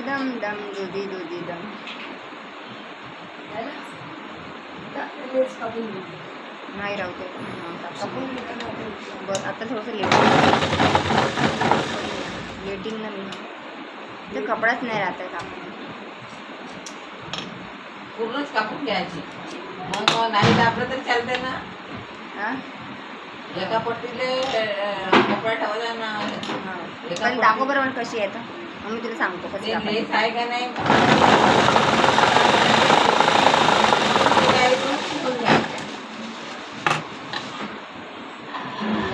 दम दम दुधी दुधी दम. नाही राहू दे. बरं आता थोडंसं लेटिंग ना मी तर कपडाच नाही राहत आहे कापून. पूर्णच कापून घ्यायची. मग नाही दाबलं तर चालते ना. हां एका पट्टीले कपडा ठेवायचा ना. पण दाखव बरं मला कशी आहे तर मग मी तुला सांगतो कशी ते कापायची. लेस आहे का नाही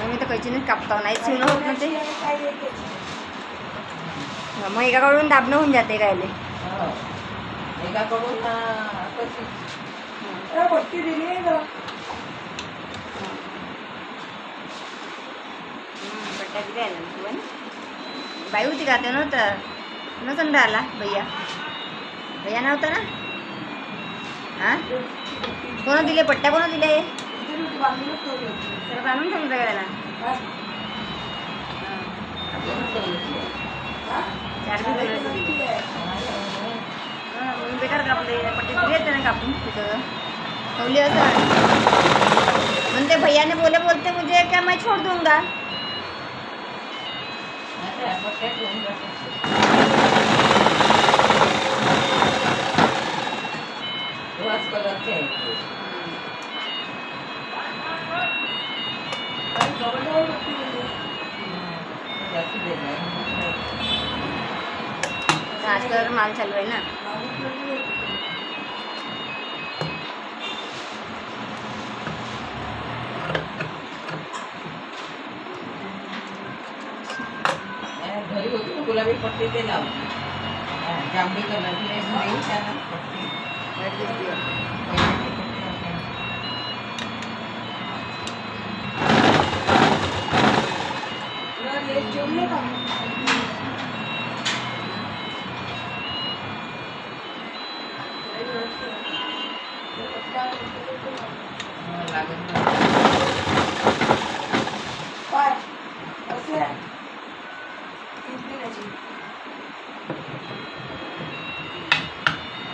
मी तर कैचीनेच कापतो नाही शिवणं होत ना ते. मग एकाकडून दाबणं होऊन जाते कायले. एकाकडून कशी पट्टी दिली आहे का पट्ट्या किती आल्या तू पण बाई होती का ते नव्हतं नसन राहिला भैया भैया नव्हता ना. हां कोणा दिले पट्ट्या कोणा दिले सगळं बांधून ठेवून राहिला. 4 दिवस बेकार कापले पट्टी दिली आहेत त्याने कापून तिथं ठेवली असं म्हणते भैया ने बोलते मुझे क्या मैं छोड़ दूंगा. आजकाल माल चालू आहे ना. घरी होती ना गुलाबी पट्टी ते लाव. जांभळी कलरची पट्टी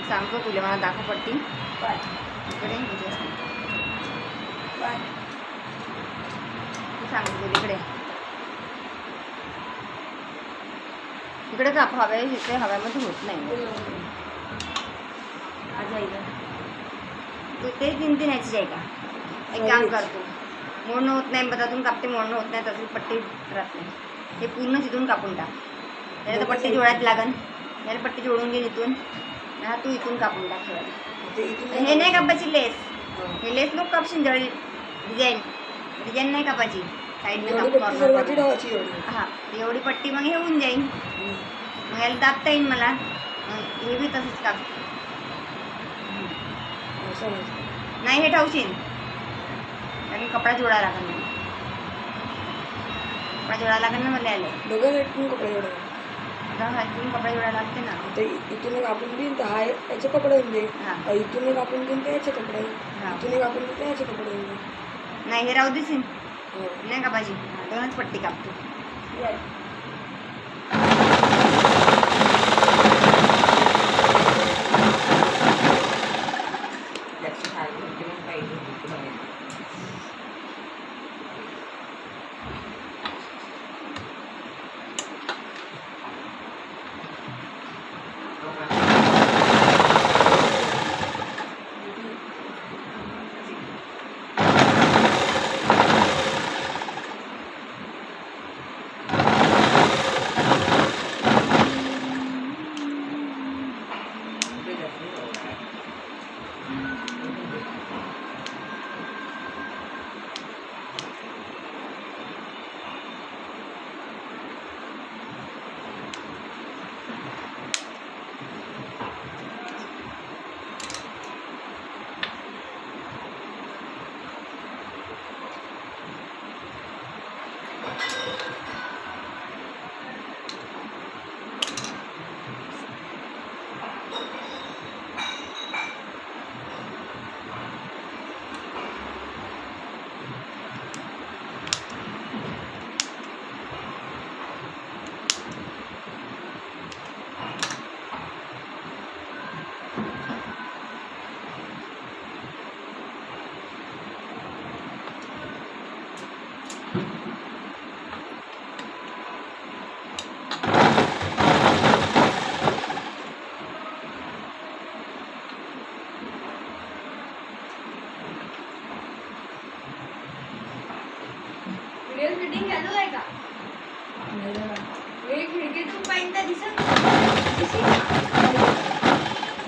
सांगतो तुला मला दाखव पट्टी इकडे सांगतो तुला इकडे इकडे काप हव्या इथे हव्यामध्ये होत नाही. आज तू ते 3 याचीच आहे का. एक काम करतो मोडणं होत नाही बदातून कापते मोडणं होत नाही तसं पट्टी राहत नाही. हे पूर्ण तिथून कापून टाक त्याला तर पट्टी जोडायला लागन. याला पट्टी जोडून घे इथून. हा तू इथून कापून टाक. हे नाही कापायची लेस. हे लेस नको कापशील डिझाईन नाही कापायची साईडने हां एवढी पट्टी मग हे होऊन जाईल. मग याला दाबता येईल मला. हे बी तसंच काप नाही हे ठेवशील कारण कपडा जोडा लागेल. कपडा जोडा लागेल ना मला यायला दोघं कपडे जोडा इथून कपडा जोडा लागते ना. इथून एक आपण देईन तर हा याचे कपडे होऊन दे. हां इथून एक आपण देईन तर याचे कपडे. हां इथून एक आपण देईन तर याचे कपडे होऊन दे. नाही हे राहू देशील नाही कापायची. 2च पट्टी कापतो. दिसत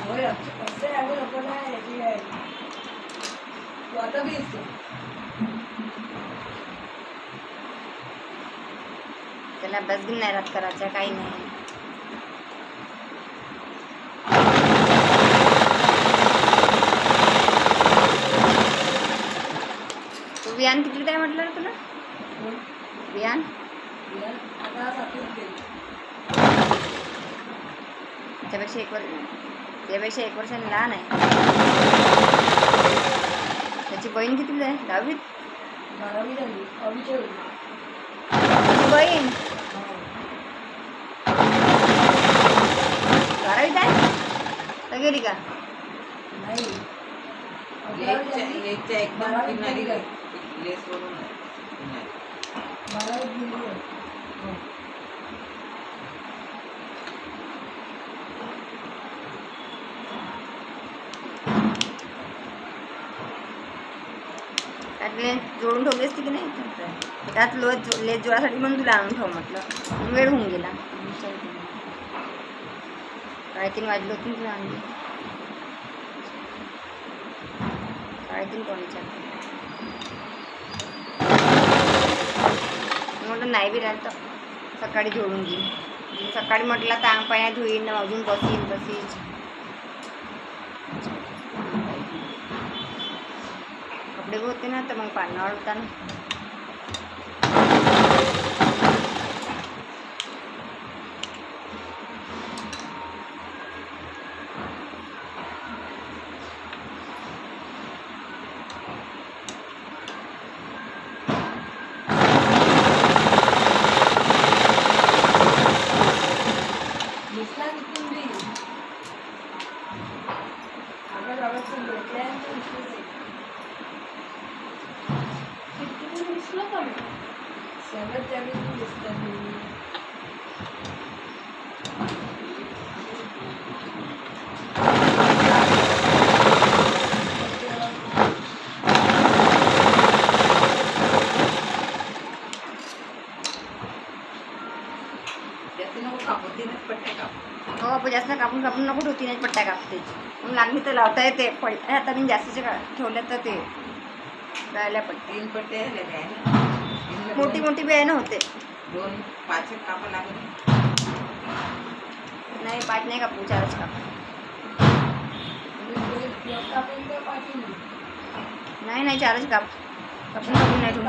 होय, असं आहे, नको नाही, याची आहे. तू आता बी दिसतो. त्याला अभ्यास घेऊन नाही राहत करायचा काही नाही. तू वियान किती काय म्हटलं रे तुला? हं? वियान आता सातवीत गेली. त्यापेक्षा त्यापेक्षा 1 वर्षाने लहान आहे. त्याची बहीण कितीला आहे? 10वीत. 12वी झाली, 12वीच्या वेळी. त्याची बहीण हो. 12वीत आहे तर गेली का? नाही. 11वी झाली, लेकच्या एकदम 12वीत किनारी गेली. लेसवरून आहे. 12वीत गेली आहे. हो. त्यात लेस जोडून ठेवली असती की नाही? त्यात लेस जोडासाठी म्हणून तुला आणून ठेव म्हटलं. वेळ होऊन गेला. 3:30 वाजले होते तुला आणली. 3:30 कोणीच्या म्हटलं नाही बी राहिलं तर सकाळी जोडून घेईन. सकाळी म्हटलं तर अंग पाण्यात धुईन, अजून बसीन. कपडे होते ना तर मग पाण्यावर होता ना. दिसला तिथून बी. आपण बाबाचं भेटल्यानंतर दिसलंच आहे. सगळं त्यावेळी दिसतं मी. त्याचे नको कापू तीनच पट्ट्या कापू. हो आपण जास्त कापून नको ठेवती नाही पट्ट्या कापते. मग लागली तर लावता येते. आता मी जास्तीचे ठेवल्या तर ते राहिल्या पट्ट्या. 3 पट्ट्या झालेल्या आहे ना. तीनला मोठी बियाणं होते. 2 5 कापा लागत. नाही 5 नाही कापू, 4च कापू. आपण तर पाठी नाही 4च कापून नाही ठेवू.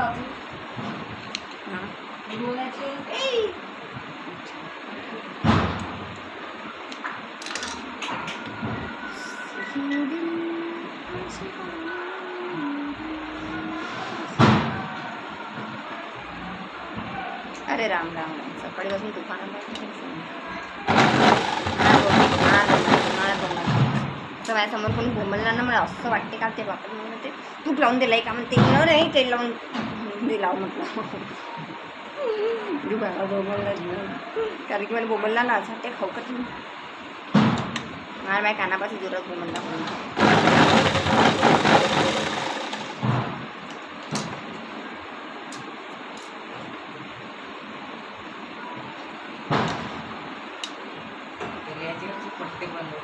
हां बोलायचे. अरे राम सकाळी पासून दुकानात असं माझ्यासमोर कोणी बोंबलला ना मला असं वाटते का ते बापरे. मग म्हणते तूप लावून दिलाय का? म्हणते न रे तेल लावून दिला म्हटलं. दुकानात बोंबलला कारण की मला बोंबलला ना असं ते खाऊकत माझ्या कानापासून जोरात बोंबलला कोणी. याच्यावरचे पट्टे बनवले.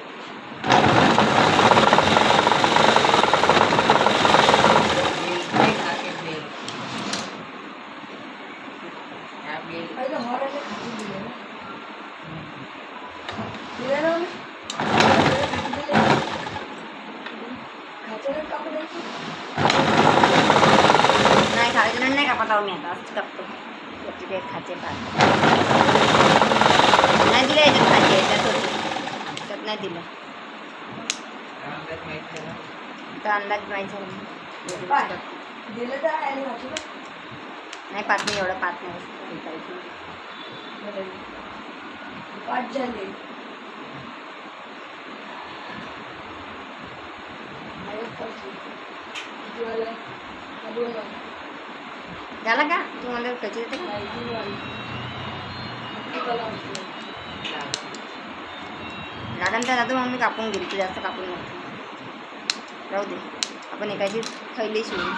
पहिलं हॉरायला खाली दिलं ना. दिलं ना मी? खायचं कापड द्यायचं. नाही खायचं नाही कापत आहो मी आता असंच कापते. ते खाते पाहते नाही दिलं याच्यात खाते याच्यात होती त्यात नाही दिलं तर अंदाज माहीत झाला. दिलं तर आहे आणि वाचलं. नाही पाच नाही एवढं पाच नाही 5 झाले. झाला का तुम्हाला कशी येते का लागण तर जातो मग मी कापून घेईल तू जास्त कापून नको राहू दे. आपण एकाची थैली शिवून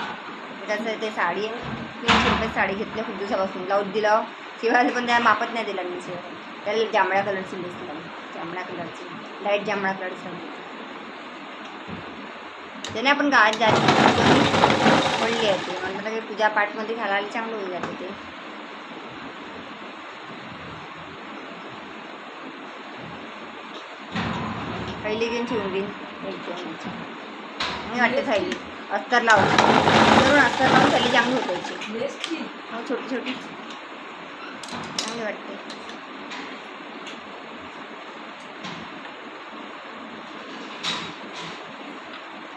त्याचं ते साडी आहे 300 रुपये साडी घेतली खूप दिवसापासून ब्लाऊज दिला शिवायला पण त्या मापत नाही दिला मी शिवाय. त्याला जांभळ्या कलरची लेस दिला मी. जांभळ्या कलरची लाईट जांभळा कलरची त्याने आपण गावात जायची पडली आहे ते म्हणलं काही पूजा पाठमध्ये घालायला चांगलं होऊन जाते ते. पहिली घेऊन शिवून घेईन एक दोन मी वाटते सायली अस्तर लावून करून अस्तर लावून पहिली चांगली होतायची. लेसची हो छोटी छोटी चांगली वाटते.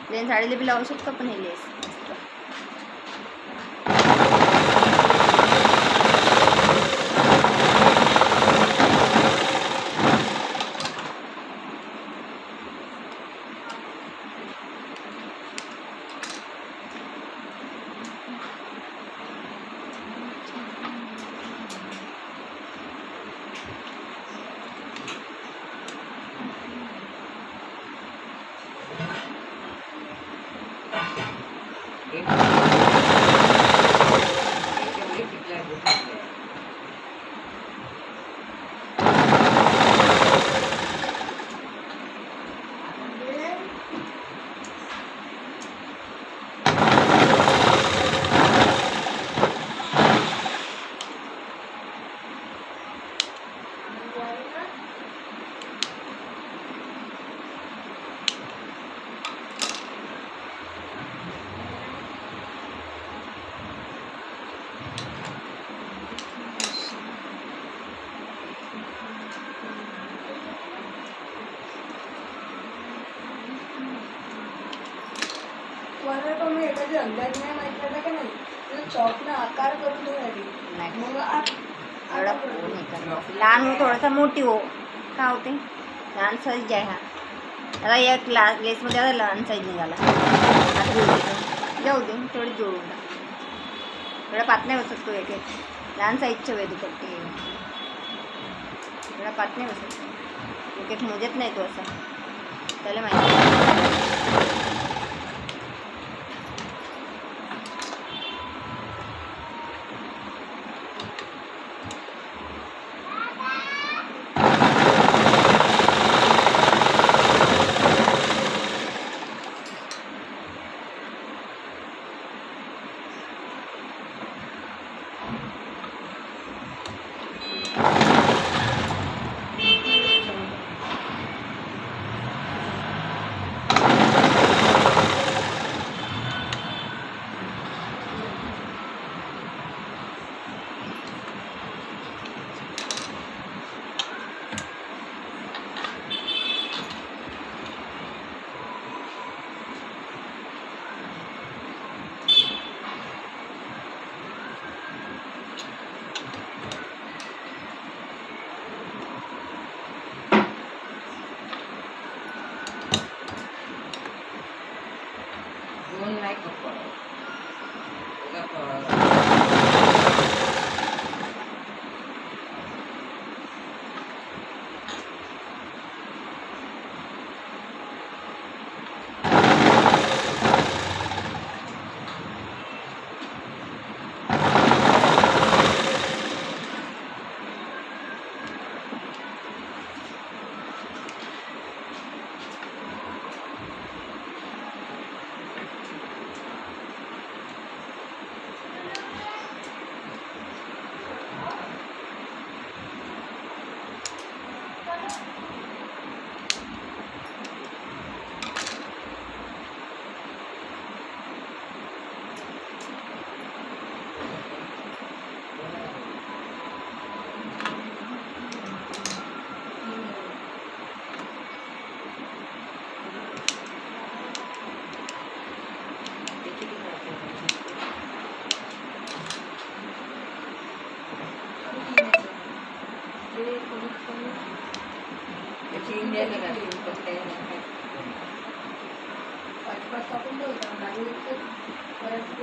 प्लेन साडीला बी लावू शकतो पण हे लेस मस्त. एवढी पिकल्या गोष्टी. मला पण मी एखादी अंदाज नाही माहित पडला का नाही तर चॉकला आकार करून ठेवायची. नाही मग एवढा पोन हे करणार. लहान हो थोडासा मोठी हो का होते लहान साईज आहे हा. आता या लेसमध्ये आता लहान साईज निघाला आता जोडू दे. जाऊ दे थोडी जोडून टाक. थोडा पात नाही बसत तो एक एक लहान साईजच्या वेळ दुपट्टी थोडा पात नाही बसत एक एक मोजत नाही तो असा त्याला माहिती. दोन नाही कपड त्याची इंडिया निघाली पाच टाकून ठेवतो आणि परत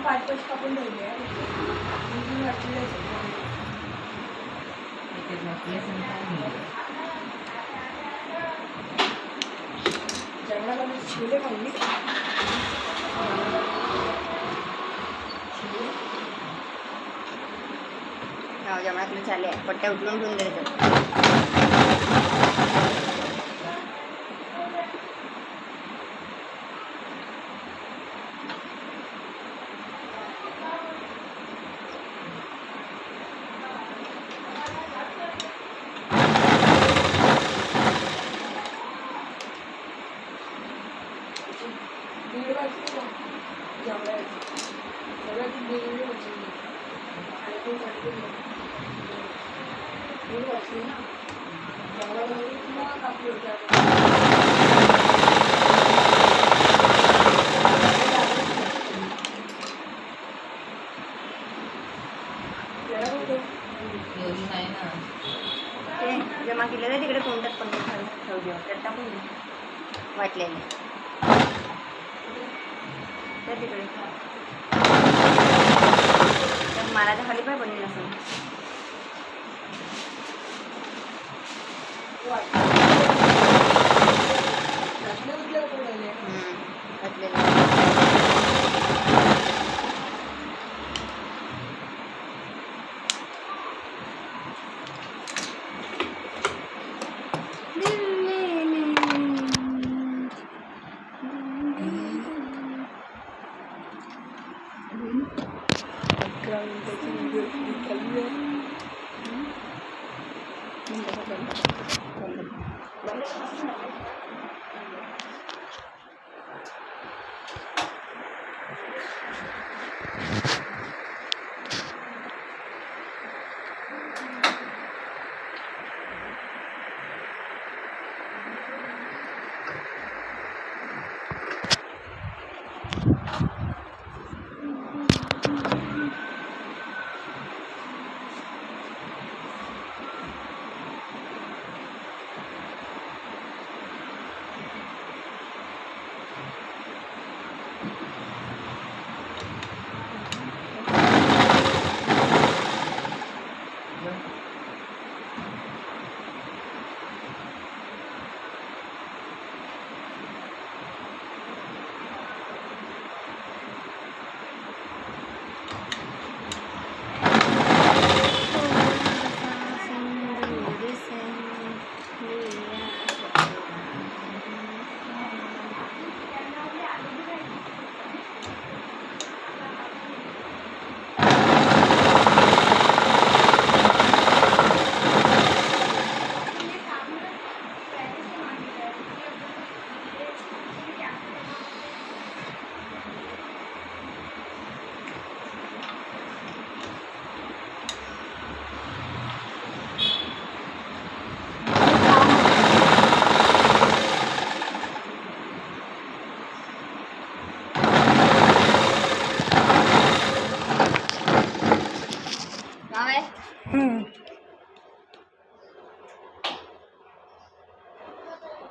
5 कापून ठेवले आहे मी वाटलेलं आहे. इथे नसले संतान जेवणाला मी शिवले खाल्ली जेवणात मी चालले आहे पट्ट्या उठवून ठेवून द्यायचं. दीड वाजता जेवणाची सगळ्यात दीड वाजली आणि ते दीड वाजली ना जेवणाला पुन्हा कापली एवढी नाही ना. ते जमा केलेलं आहे तिकडे कोणत्यात पण ठेवू द्या त्यात टाकून दे वाटलेले त्या तिकडे तर मालाच्या खाली पण बनली नसेल. घातलेलं